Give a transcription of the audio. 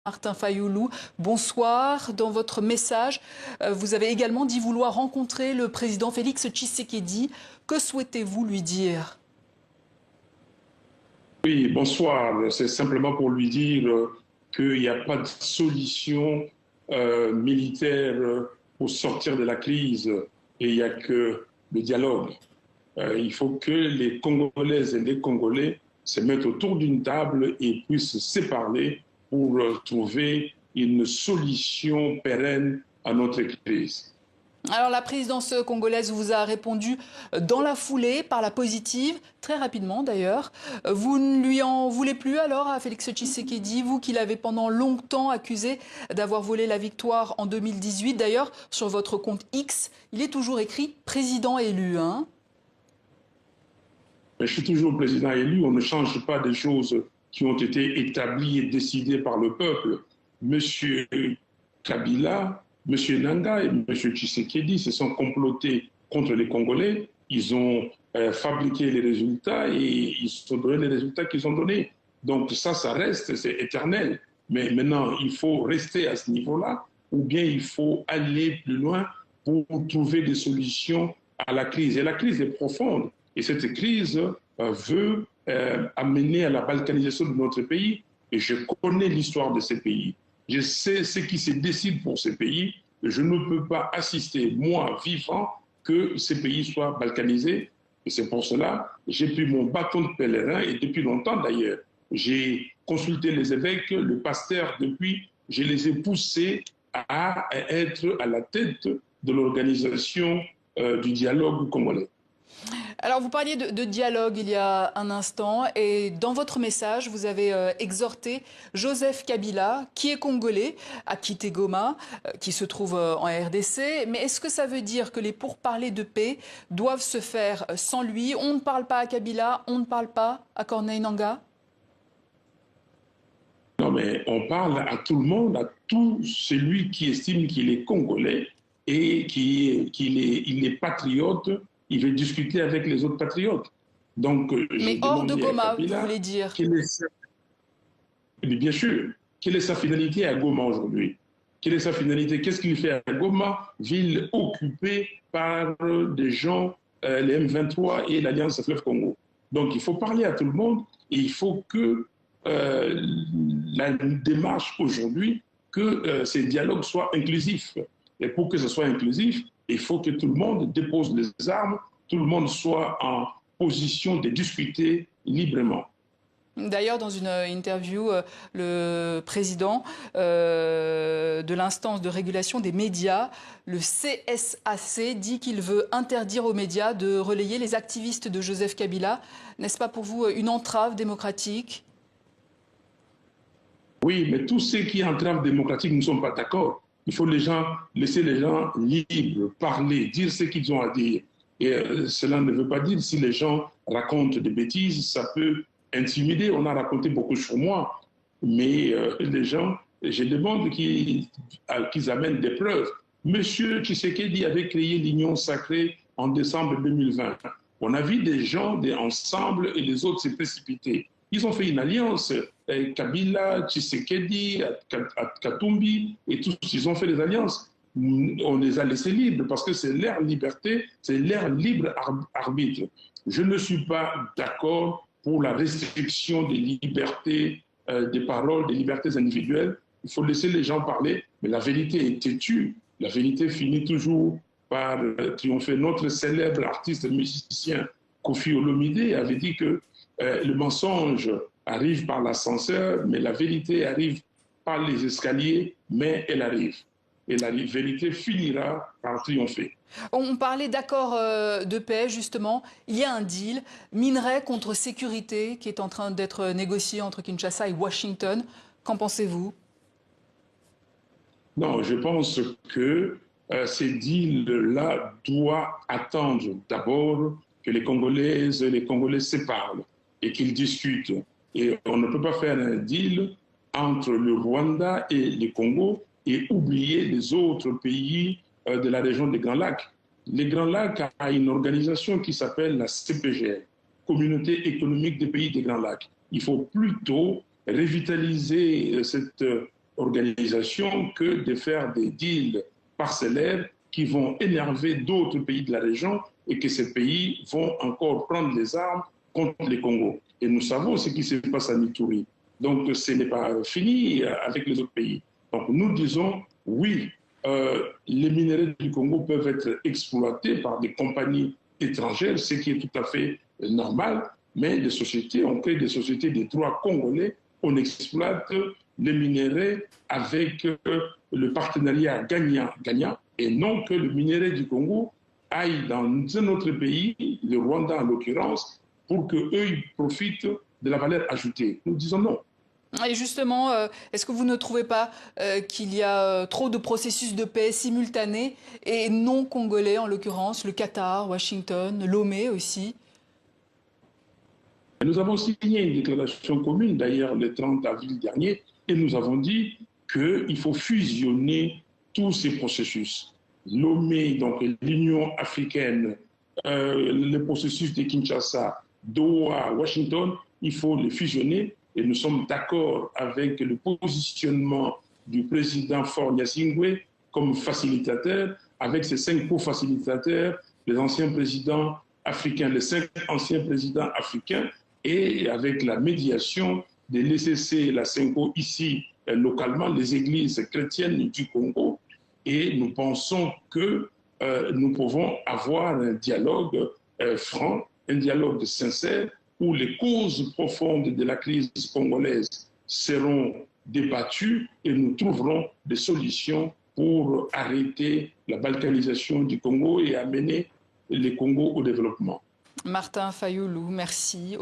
Martin Fayoulou, bonsoir. Dans votre message, vous avez également dit vouloir rencontrer le président Félix Tshisekedi. Que souhaitez-vous lui dire? Oui, bonsoir. C'est simplement pour lui dire qu'il n'y a pas de solution militaire pour sortir de la crise et il n'y a que le dialogue. Il faut que les Congolaises et les Congolais se mettent autour d'une table et puissent se parler pour trouver une solution pérenne à notre crise. Alors la présidence congolaise vous a répondu dans la foulée par la positive, très rapidement d'ailleurs. Vous ne lui en voulez plus alors à Félix Tshisekedi, vous qui l'avez pendant longtemps accusé d'avoir volé la victoire en 2018. D'ailleurs, sur votre compte X, il est toujours écrit président élu, hein? Mais je suis toujours président élu, on ne change pas des choses qui ont été établies et décidées par le peuple. Monsieur Kabila, monsieur Nanga et monsieur Tshisekedi se sont complotés contre les Congolais. Ils ont fabriqué les résultats et ils ont donné les résultats qu'ils ont donnés. Donc ça reste, c'est éternel. Mais maintenant, il faut rester à ce niveau-là ou bien il faut aller plus loin pour trouver des solutions à la crise. Et la crise est profonde. Et cette crise veut amener à la balkanisation de notre pays. Et je connais l'histoire de ces pays. Je sais ce qui se décide pour ces pays. Je ne peux pas assister, moi, vivant, que ces pays soient balkanisés. Et c'est pour cela que j'ai pris mon bâton de pèlerin, et depuis longtemps d'ailleurs, j'ai consulté les évêques, le pasteur, depuis, je les ai poussés à être à la tête de l'organisation du dialogue congolais. Alors, vous parliez de dialogue il y a un instant et dans votre message, vous avez exhorté Joseph Kabila, qui est congolais, à quitter Goma, qui se trouve en RDC. Mais est-ce que ça veut dire que les pourparlers de paix doivent se faire sans lui? On ne parle pas à Kabila, on ne parle pas à Corneille Nangaa? Non, mais on parle à tout le monde, à tout celui qui estime qu'il est congolais et qu'il est patriote, il veut discuter avec les autres patriotes. Donc, Mais j'ai hors de demandé à Goma, vous Kabila, voulez dire? quelle est sa, bien sûr, quelle est sa finalité à Goma aujourd'hui? Quelle est sa finalité? Qu'est-ce qu'il fait à Goma, ville occupée par des gens, les M23 et l'Alliance Fleuve Congo? Donc, il faut parler à tout le monde et il faut que la démarche aujourd'hui que ces dialogues soient inclusifs. Et pour que ce soit inclusif, il faut que tout le monde dépose les armes, tout le monde soit en position de discuter librement. D'ailleurs, dans une interview, le président de l'instance de régulation des médias, le CSAC, dit qu'il veut interdire aux médias de relayer les activistes de Joseph Kabila. N'est-ce pas pour vous une entrave démocratique? Oui, mais tous ceux qui entravent démocratique ne sont pas d'accord. Il faut laisser les gens libres, parler, dire ce qu'ils ont à dire. Et cela ne veut pas dire si les gens racontent des bêtises, ça peut intimider. On a raconté beaucoup sur moi, mais les gens, je demande qu'ils amènent des preuves. Monsieur Tshisekedi avait créé l'Union sacrée en décembre 2020. On a vu des gens ensemble et les autres s'est précipités. Ils ont fait une alliance, Kabila, Tshisekedi, Katumbi, et tous, ils ont fait des alliances. On les a laissés libres parce que c'est leur liberté, c'est leur libre arbitre. Je ne suis pas d'accord pour la restriction des libertés des paroles, des libertés individuelles. Il faut laisser les gens parler, mais la vérité est têtue. La vérité finit toujours par triompher. Notre célèbre artiste musicien Koffi Olomide avait dit que le mensonge arrive par l'ascenseur, mais la vérité arrive par les escaliers, mais elle arrive. Et la vérité finira par triompher. On parlait d'accord de paix, justement. Il y a un deal, minerai contre sécurité, qui est en train d'être négocié entre Kinshasa et Washington. Qu'en pensez-vous? Non, je pense que ces deals-là doivent attendre d'abord que les Congolaises et les Congolais se parlent et qu'ils discutent. Et on ne peut pas faire un deal entre le Rwanda et le Congo et oublier les autres pays de la région des Grands Lacs. Les Grands Lacs a une organisation qui s'appelle la CPGL, Communauté économique des pays des Grands Lacs. Il faut plutôt revitaliser cette organisation que de faire des deals parcellaires qui vont énerver d'autres pays de la région et que ces pays vont encore prendre les armes contre les Congos. Et nous savons ce qui se passe à Mituri. Donc ce n'est pas fini avec les autres pays. Donc nous disons oui, les minéraux du Congo peuvent être exploités par des compagnies étrangères, ce qui est tout à fait normal, mais les sociétés, on crée des sociétés des droits congolais, on exploite les minéraux avec le partenariat gagnant-gagnant, et non que le minerai du Congo aille dans un autre pays, le Rwanda en l'occurrence, pour qu'eux profitent de la valeur ajoutée. Nous disons non. Et justement, est-ce que vous ne trouvez pas qu'il y a trop de processus de paix simultanés et non congolais, en l'occurrence, le Qatar, Washington, Lomé aussi? Nous avons signé une déclaration commune, d'ailleurs, le 30 avril dernier, et nous avons dit qu'il faut fusionner tous ces processus. Lomé, donc l'Union africaine, le processus de Kinshasa, Doha, Washington, il faut les fusionner. Et nous sommes d'accord avec le positionnement du président Faure Gnassingbé comme facilitateur, avec ses 5 co-facilitateurs, les anciens présidents africains, les 5 anciens présidents africains, et avec la médiation de l'ECC et la CENCO ici localement, les églises chrétiennes du Congo. Et nous pensons que nous pouvons avoir un dialogue franc, un dialogue sincère, où les causes profondes de la crise congolaise seront débattues et nous trouverons des solutions pour arrêter la balkanisation du Congo et amener le Congo au développement. Martin Fayoulou, merci.